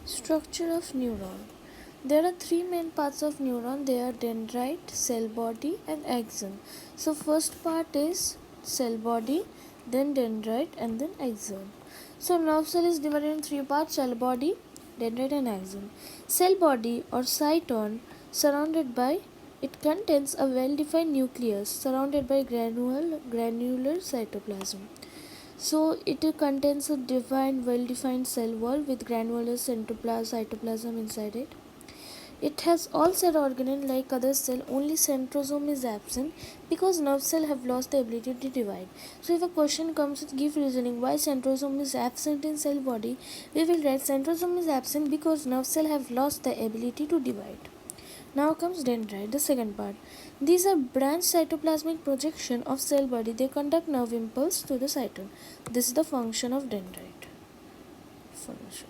Structure of neuron. There are three main parts of neuron. They are dendrite, cell body and axon. So first part is cell body, then dendrite and then axon. So nerve cell is divided in three parts: cell body, dendrite and axon. Cell body or cyton surrounded by it contains a well-defined nucleus surrounded by granular cytoplasm. So it contains a well-defined cell wall with granular cytoplasm inside it. It has all cell organelle like other cell, only centrosome is absent because nerve cell have lost the ability to divide. So if a question comes with give reasoning why centrosome is absent in cell body, we will write centrosome is absent because nerve cell have lost the ability to divide. Now comes dendrite, the second part. These are branched cytoplasmic projection of cell body. They conduct nerve impulse to the cyton. This is the function of dendrite. Function.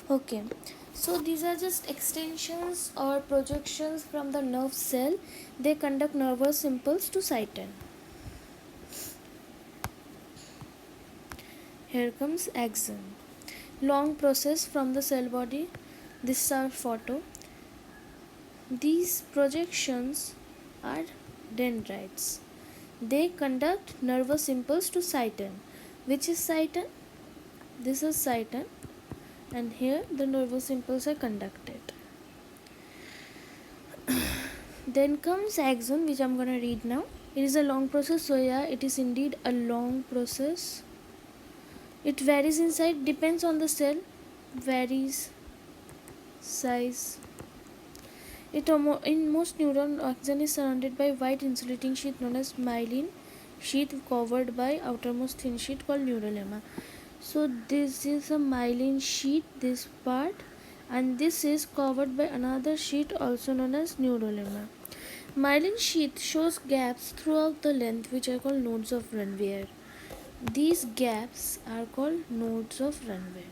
Okay, so these are just extensions or projections from the nerve cell. They conduct nervous impulse to cyton. Here comes axon. Long process from the cell body. This is our photo. These projections are dendrites. They conduct nervous impulse to cyton. Which is cyton? This is cyton, and here the nervous impulse are conducted. Then comes axon, which I'm gonna read now. It is a long process, so yeah, it is indeed a long process. It varies in size, depends on the cell, varies size. In most neuron, axon is surrounded by white insulating sheath known as myelin sheath covered by outermost thin sheet called neurolemma. So this is a myelin sheath, this part, and this is covered by another sheet also known as neurolemma. Myelin sheath shows gaps throughout the length which are called nodes of Ranvier. These gaps are called nodes of Ranvier.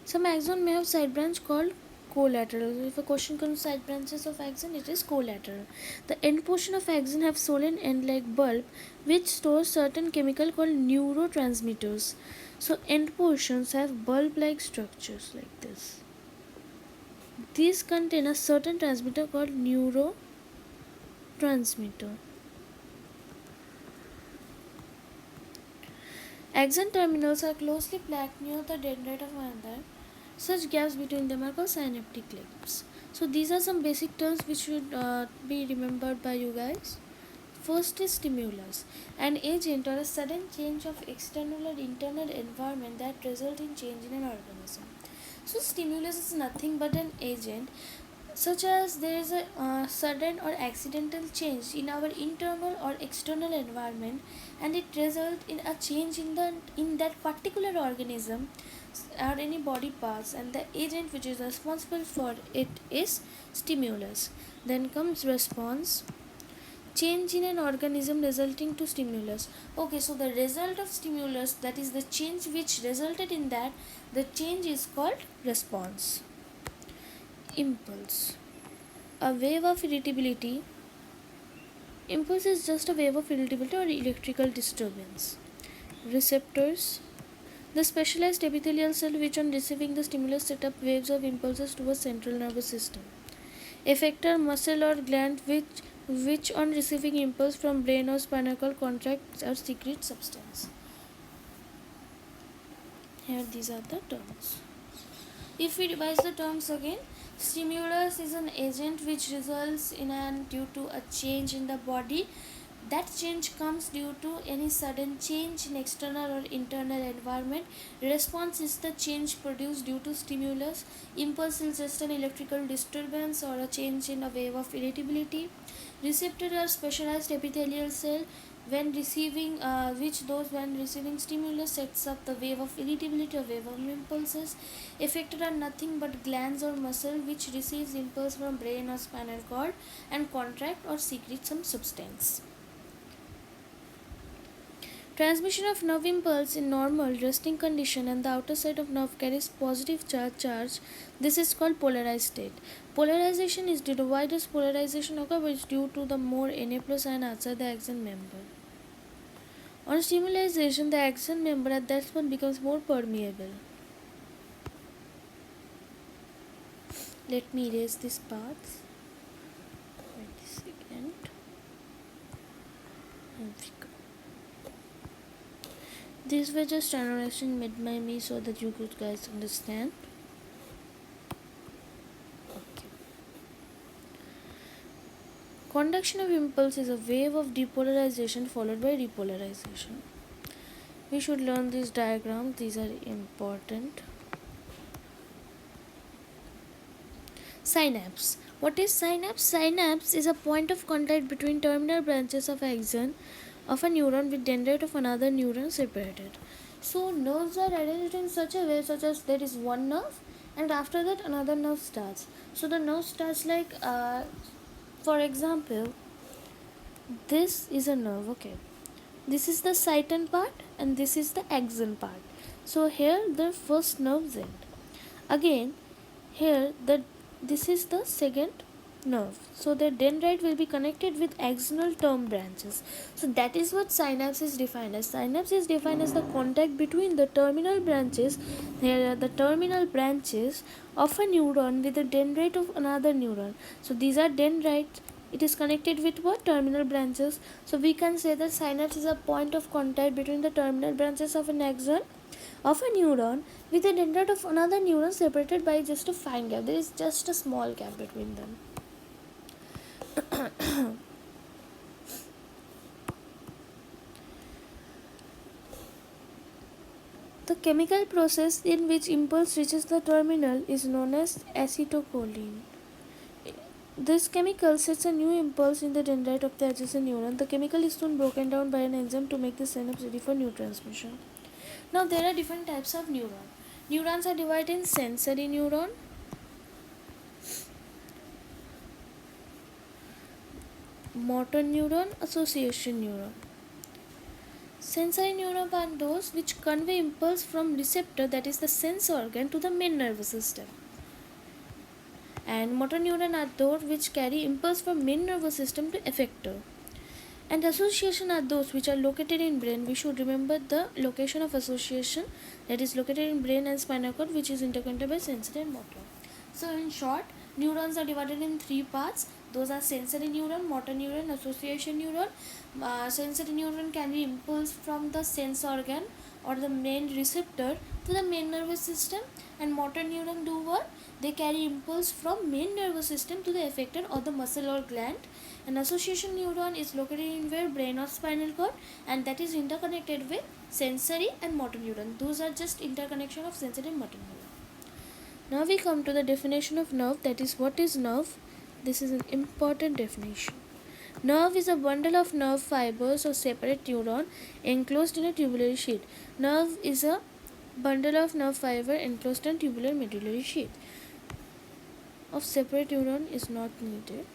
Some axon may have side branch called collateral. If a question comes side branches of axon, it is collateral. The end portion of axon have swollen end like bulb which stores certain chemical called neurotransmitters. So end portions have bulb like structures like this. These contain a certain transmitter called neurotransmitter. Axon terminals are closely packed near the dendrite of another. Such gaps between them are called synaptic clips. So these are some basic terms which should be remembered by you guys. First is stimulus, an agent or a sudden change of external or internal environment that result in change in an organism. So stimulus is nothing but an agent such as there is a sudden or accidental change in our internal or external environment and it results in a change in that particular organism or any body parts, and the agent which is responsible for it is stimulus. Then comes response, change in an organism resulting to stimulus. Okay, so the result of stimulus, that is the change which resulted in that, the change is called response. Impulse, a wave of irritability. Impulse is just a wave of irritability or electrical disturbance. Receptors, the specialized epithelial cell which on receiving the stimulus set up waves of impulses towards central nervous system. Effector, muscle or gland which on receiving impulse from brain or spinal cord contracts or secrete substance. Here these are the terms. If we revise the terms again, stimulus is an agent which results in due to a change in the body. That change comes due to any sudden change in external or internal environment. Response is the change produced due to stimulus. Impulse is just an electrical disturbance or a change in a wave of irritability. Receptor are specialized epithelial cell when receiving when receiving stimulus sets up the wave of irritability or wave of impulses. Effector are nothing but glands or muscle which receives impulse from brain or spinal cord and contract or secrete some substance. Transmission of nerve impulse in normal resting condition and the outer side of nerve carries positive charge. This is called polarized state. Polarization is due to why does polarization occur? It's due to the more Na plus ion outside the axon member. On stimulation, the axon member at that point becomes more permeable. Let me erase this part. Wait a second. These were just translation made by me so that you could guys understand. Okay. Conduction of impulse is a wave of depolarization followed by repolarization. We should learn these diagrams, these are important. Synapse. What is synapse? Synapse is a point of contact between terminal branches of axon of a neuron with dendrite of another neuron separated. So nerves are arranged in such a way such as there is one nerve and after that another nerve starts. So the nerve starts like for example, this is a nerve, okay. This is the citon part and this is the axon part. So here the first nerves end. Again, here this is the second nerve. So the dendrite will be connected with axonal term branches. So that is what synapse is defined as. Synapse is defined as the contact between the terminal branches, the terminal branches of a neuron with the dendrite of another neuron. So these are dendrites. It is connected with what? Terminal branches. So we can say that synapse is a point of contact between the terminal branches of an axon of a neuron with the dendrite of another neuron separated by just a fine gap. There is just a small gap between them. The chemical process in which impulse reaches the terminal is known as acetylcholine. This chemical sets a new impulse in the dendrite of the adjacent neuron. The chemical is soon broken down by an enzyme to make the synapse ready for new transmission. Now there are different types of neuron. Neurons are divided in sensory neuron, motor neuron, association neuron. Sensory neurons are those which convey impulse from receptor, that is the sense organ, to the main nervous system. And motor neuron are those which carry impulse from main nervous system to effector. And association are those which are located in brain. We should remember the location of association, that is located in brain and spinal cord, which is interconnected by sensory and motor. So in short, neurons are divided in three parts. Those are sensory neuron, motor neuron, association neuron. Sensory neuron carry impulse from the sense organ or the main receptor to the main nervous system, and motor neuron do what? They carry impulse from main nervous system to the effector or the muscle or gland. An association neuron is located in where? Brain or spinal cord, and that is interconnected with sensory and motor neuron. Those are just interconnection of sensory and motor neuron. Now we come to the definition of nerve, that is what is nerve. This is an important definition. Nerve is a bundle of nerve fibers or separate neuron enclosed in a tubular sheath. Nerve is a bundle of nerve fiber enclosed in tubular medullary sheath. Of separate neuron is not needed.